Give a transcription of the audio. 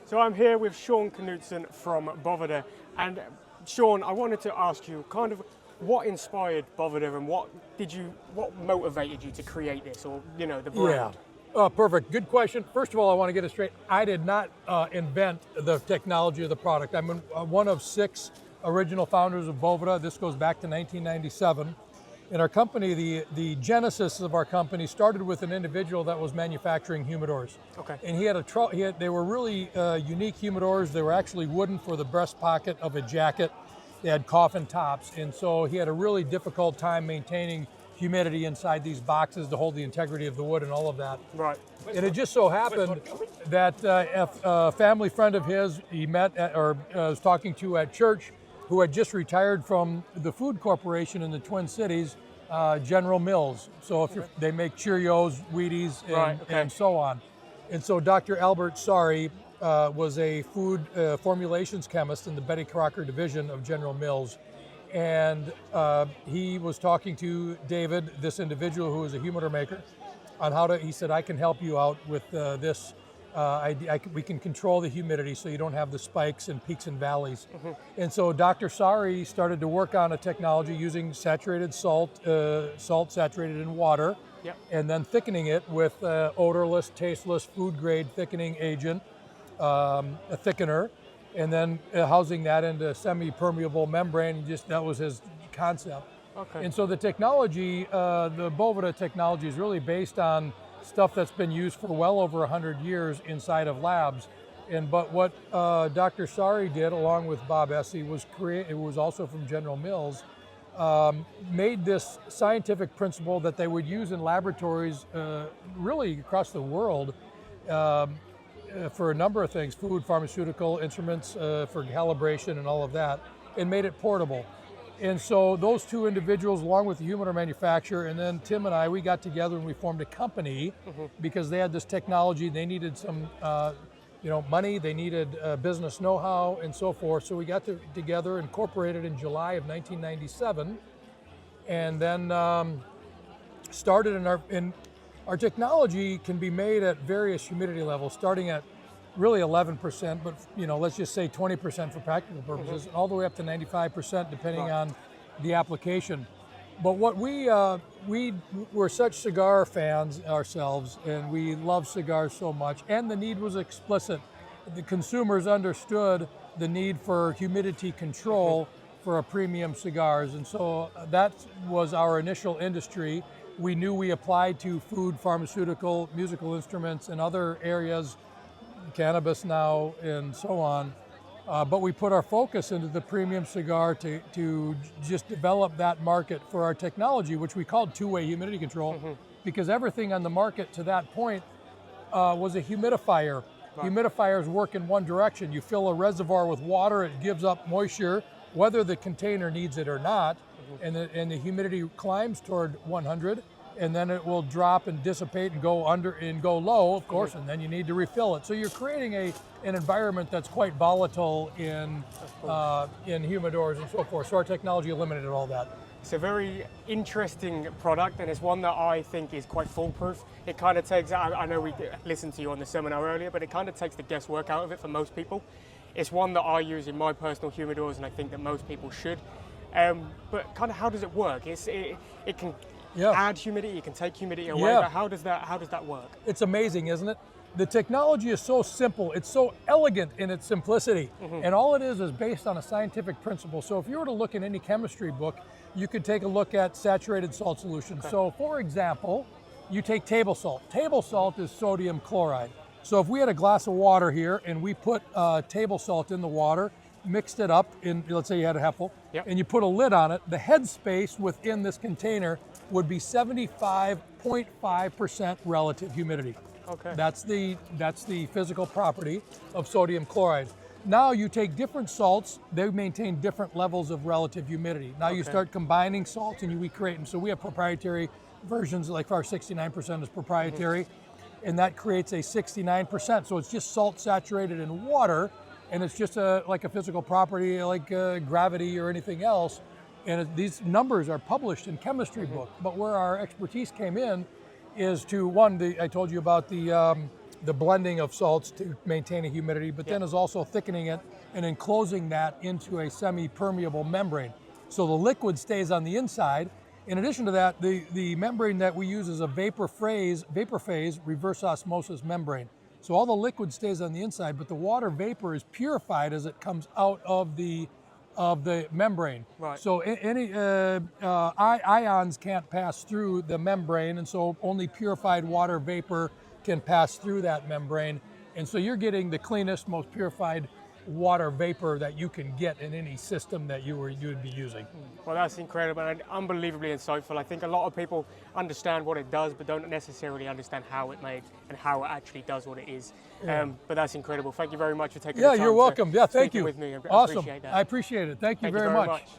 So I'm here with Sean Knutsen from Boveda, and Sean, I wanted to ask you kind of what inspired Boveda and what motivated you to create this, or the brand? Yeah. Perfect. Good question. First of all, I want to get it straight. I did not invent the technology of the product. I'm one of 6 original founders of Boveda. This goes back to 1997. In our company, the genesis of our company started with an individual that was manufacturing humidors. Okay. And they were really unique humidors. They were actually wooden for the breast pocket of a jacket. They had coffin tops, and so he had a really difficult time maintaining humidity inside these boxes to hold the integrity of the wood and all of that. Right. And it just so happened that a family friend of his he met was talking to at church, who had just retired from the food corporation in the Twin Cities, General Mills. So they make Cheerios, Wheaties, and so on. And so Dr. Albert Sari was a food formulations chemist in the Betty Crocker division of General Mills. And he was talking to David, this individual who is a humidor maker, on he said, I can help you out with this. We can control the humidity so you don't have the spikes and peaks and valleys. Mm-hmm. And so Dr. Sari started to work on a technology using saturated salt saturated in water, yep, and then thickening it with odorless, tasteless, food grade thickening agent, a thickener, and then housing that into semi-permeable membrane. That was his concept. Okay. And so the technology, the Boveda technology, is really based on stuff that's been used for well over 100 years inside of labs. But what Dr. Sari did, along with Bob Essie, it was also from General Mills, made this scientific principle that they would use in laboratories really across the world for a number of things, food, pharmaceutical, instruments for calibration and all of that, and made it portable. And so those 2 individuals, along with the humidor manufacturer, and then Tim and I, we got together and we formed a company, mm-hmm, because they had this technology. They needed some, money. They needed business know-how and so forth. So we got together, incorporated in July of 1997, and then started in our technology can be made at various humidity levels, starting at really 11%, but let's just say 20% for practical purposes, mm-hmm, all the way up to 95%, depending right on the application. But what we're such cigar fans ourselves, and we love cigars so much, and the need was explicit. The consumers understood the need for humidity control, mm-hmm, for a premium cigars, and so that was our initial industry. We knew we applied to food, pharmaceutical, musical instruments, and other areas, cannabis now, and so on. But we put our focus into the premium cigar to just develop that market for our technology, which we called two-way humidity control, mm-hmm, because everything on the market to that point was a humidifier. Right. Humidifiers work in one direction. You fill a reservoir with water, it gives up moisture, whether the container needs it or not, mm-hmm, and the humidity climbs toward 100, and then it will drop and dissipate and go under and go low, of course, mm-hmm, and then you need to refill it. So you're creating an environment that's quite volatile in humidors and so forth. So our technology eliminated all that. It's a very interesting product, and it's one that I think is quite foolproof. It kind of takes, I know we listened to you on the seminar earlier, but it kind of takes the guesswork out of it for most people. It's one that I use in my personal humidors, and I think that most people should. But kind of how does it work? It can add humidity, it can take humidity away, but how does that work? It's amazing, isn't it? The technology is so simple, it's so elegant in its simplicity, mm-hmm, and all it is based on a scientific principle. So if you were to look in any chemistry book, you could take a look at saturated salt solutions. Okay. So for example, you take table salt. Table salt is sodium chloride. So if we had a glass of water here and we put table salt in the water, mixed it up in, let's say you had a heftle, yep, and you put a lid on it, the head space within this container would be 75.5% relative humidity. Okay. That's the physical property of sodium chloride. Now you take different salts, they maintain different levels of relative humidity. Now you start combining salts and we create them. So we have proprietary versions, like our 69% is proprietary, mm-hmm, and that creates a 69%. So it's just salt saturated in water, and it's just like a physical property like gravity or anything else. And these numbers are published in chemistry, mm-hmm, book. But where our expertise came in is to, one, I told you about the the blending of salts to maintain a humidity, but then is also thickening it and enclosing that into a semi-permeable membrane. So the liquid stays on the inside. In addition to that, the membrane that we use is a vapor phase reverse osmosis membrane. So all the liquid stays on the inside, but the water vapor is purified as it comes out of the membrane. Right. So any ions can't pass through the membrane, and so only purified water vapor can pass through that membrane. And so you're getting the cleanest, most purified water vapor that you can get in any system that you would be using. Well, that's incredible and unbelievably insightful. I think a lot of people understand what it does, but don't necessarily understand how it made and how it actually does what it is. But that's incredible. Thank you very much for taking the time you're welcome. Yeah, thank you. With me. I Awesome. appreciate that. I appreciate it. Thank you Thank very you very much. much.